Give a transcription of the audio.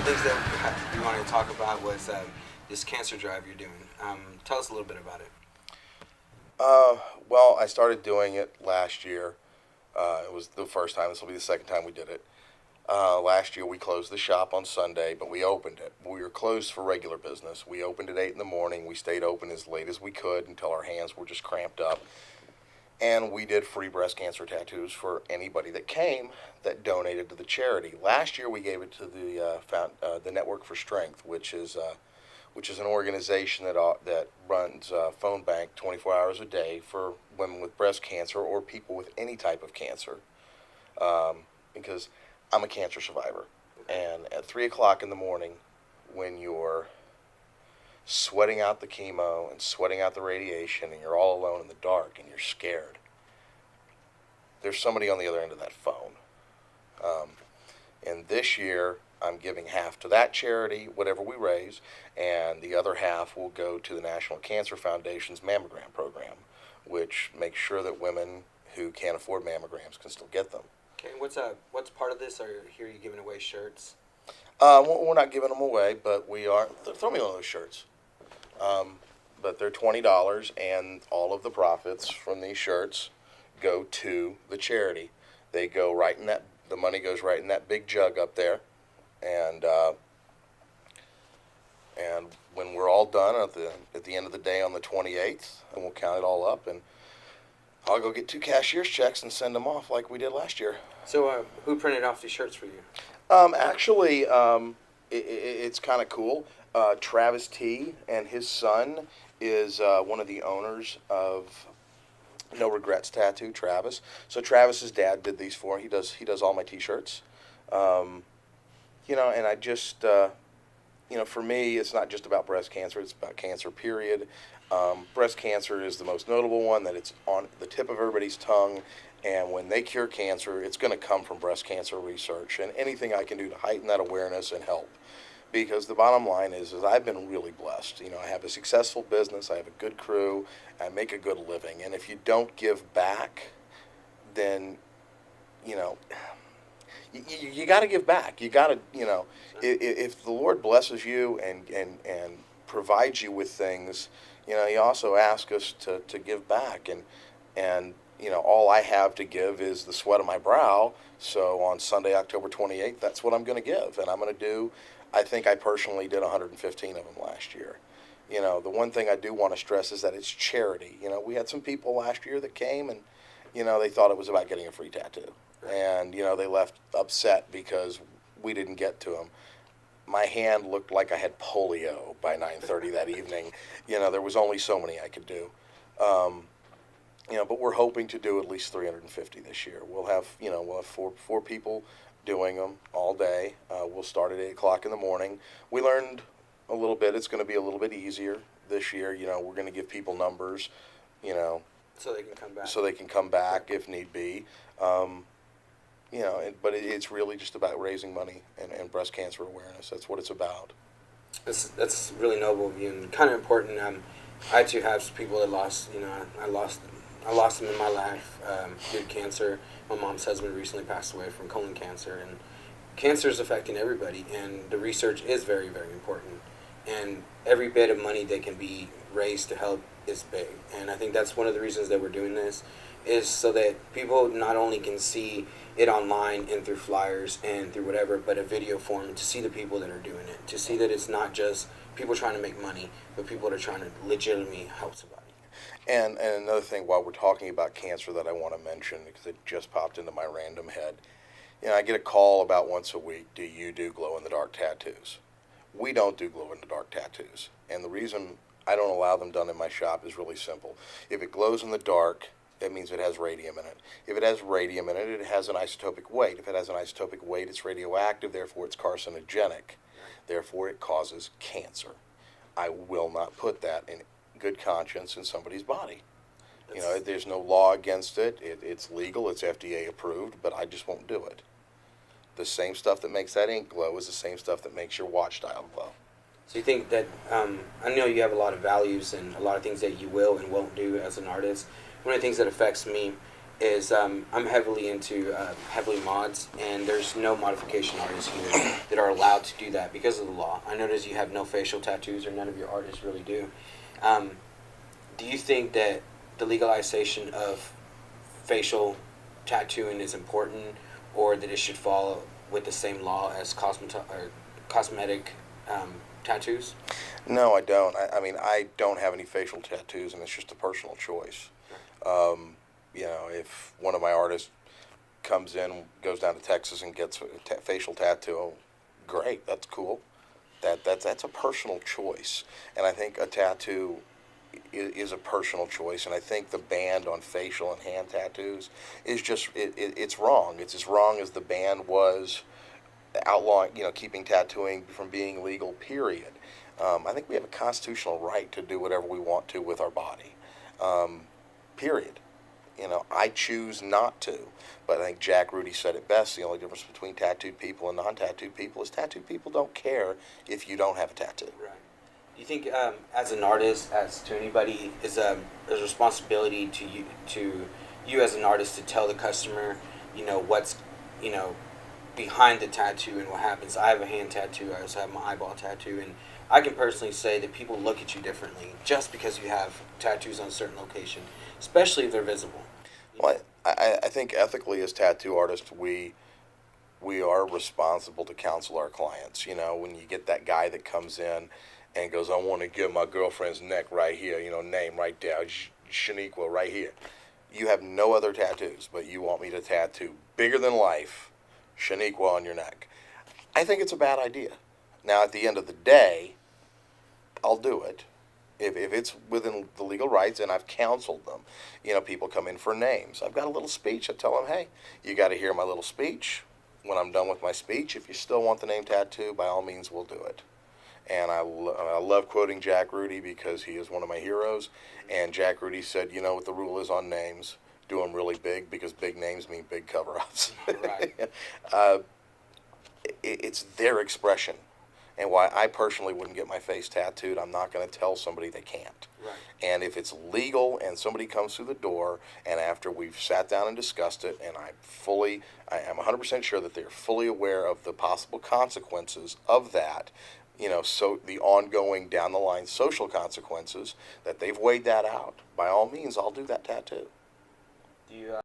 things that we wanted to talk about was this cancer drive you're doing. Tell us a little bit about it. Uh, well, I started doing it last year. It was the first time. This will be the second time we did it. Last year we closed the shop on Sunday, but we opened it. We were closed for regular business. We opened at 8 in the morning. We stayed open as late as we could until our hands were just cramped up. And we did free breast cancer tattoos for anybody that came that donated to the charity. Last year we gave it to the Network for Strength, which is an organization that runs a phone bank 24 hours a day for women with breast cancer or people with any type of cancer. Because I'm a cancer survivor, and at 3 o'clock in the morning, when you're sweating out the chemo and sweating out the radiation, and you're all alone in the dark and you're scared, there's somebody on the other end of that phone. And this year, I'm giving half to that charity, whatever we raise, and the other half will go to the National Cancer Foundation's mammogram program, which makes sure that women who can't afford mammograms can still get them. Okay, what's part of this? Are here you giving away shirts? We're not giving them away, but we are. Throw me one of those shirts. But they're $20, and all of the profits from these shirts go to the charity. They go right in that. The money goes right in that big jug up there, and when we're all done at the end of the day on the 28th, and we'll count it all up, and I'll go get 2 cashier's checks and send them off like we did last year. So who printed off these shirts for you? It's kind of cool. Travis T. and his son is one of the owners of No Regrets Tattoo, Travis. So Travis's dad did these for him. He does all my T-shirts. And I just, for me, it's not just about breast cancer. It's about cancer, period. Breast cancer is the most notable one, that it's on the tip of everybody's tongue. And when they cure cancer, it's going to come from breast cancer research. And anything I can do to heighten that awareness and help. Because the bottom line is I've been really blessed. I have a successful business. I have a good crew. I make a good living. And if you don't give back, then, you got to give back. You got to, if the Lord blesses you and provides you with things, He also asks us to give back. And all I have to give is the sweat of my brow. So on Sunday, October 28th, that's what I'm going to give. And I'm going to do, I think I personally did 115 of them last year. The one thing I do want to stress is that it's charity. We had some people last year that came and, they thought it was about getting a free tattoo. And, they left upset because we didn't get to them. My hand looked like I had polio by 9:30 that evening. There was only so many I could do. But we're hoping to do at least 350 this year. We'll have four people doing them all day. We'll start at 8 o'clock in the morning. We learned a little bit. It's going to be a little bit easier this year. We're going to give people numbers, so they can come back. So they can come back if need be. But it's really just about raising money and breast cancer awareness. That's what it's about. That's really noble of you and kind of important. I too have people that lost. I lost them in my life due to cancer. My mom's husband recently passed away from colon cancer, and cancer is affecting everybody. And the research is very, very important. And every bit of money that can be raised to help is big. And I think that's one of the reasons that we're doing this, is so that people not only can see it online and through flyers and through whatever, but a video form, and to see the people that are doing it, to see that it's not just people trying to make money, but people that are trying to legitimately help somebody. And another thing, while we're talking about cancer, that I want to mention, because it just popped into my random head, I get a call about once a week, do you do glow-in-the-dark tattoos? We don't do glow-in-the-dark tattoos. And the reason I don't allow them done in my shop is really simple. If it glows in the dark, that means it has radium in it. If it has radium in it, it has an isotopic weight. If it has an isotopic weight, it's radioactive, therefore it's carcinogenic. Therefore it causes cancer. I will not put that in good conscience in somebody's body. There's no law against it. It's legal, it's FDA approved, but I just won't do it. The same stuff that makes that ink glow is the same stuff that makes your watch dial glow. So you think that, I know you have a lot of values and a lot of things that you will and won't do as an artist. One of the things that affects me is I'm heavily into heavily mods, and there's no modification artists here that are allowed to do that because of the law. I notice you have no facial tattoos, or none of your artists really do. Um, do you think that the legalization of facial tattooing is important, or that it should follow with the same law as cosmetic tattoos? No, I don't. I mean, I don't have any facial tattoos, and it's just a personal choice. Um, if one of my artists comes in, goes down to Texas and gets a facial tattoo, great, that's cool. That's a personal choice, and I think a tattoo is a personal choice. And I think the ban on facial and hand tattoos is just it's wrong. It's as wrong as the ban was outlawing, keeping tattooing from being legal. Period. I think we have a constitutional right to do whatever we want to with our body. Period. I choose not to. But I think Jack Rudy said it best. The only difference between tattooed people and non-tattooed people is tattooed people don't care if you don't have a tattoo. Right. Do you think, as an artist, as to anybody, is a responsibility to you as an artist to tell the customer, what's, behind the tattoo and what happens? I have a hand tattoo. I also have my eyeball tattoo, and I can personally say that people look at you differently just because you have tattoos on a certain location, especially if they're visible. Well, I think ethically as tattoo artists, we are responsible to counsel our clients. When you get that guy that comes in and goes, I want to get my girlfriend's neck right here, name right there, Shaniqua right here. You have no other tattoos, but you want me to tattoo bigger than life Shaniqua on your neck. I think it's a bad idea. Now, at the end of the day, I'll do it. If it's within the legal rights, and I've counseled them. People come in for names. I've got a little speech. I tell them, hey, you got to hear my little speech. When I'm done with my speech, if you still want the name tattoo, by all means, we'll do it. And I love quoting Jack Rudy because he is one of my heroes. And Jack Rudy said, what the rule is on names? Do them really big, because big names mean big cover-ups. Right. It's their expression. And why I personally wouldn't get my face tattooed, I'm not going to tell somebody they can't. Right. And if it's legal and somebody comes through the door, and after we've sat down and discussed it, and I am 100% sure that they're fully aware of the possible consequences of that, so the ongoing down the line social consequences, that they've weighed that out, by all means, I'll do that tattoo. Do you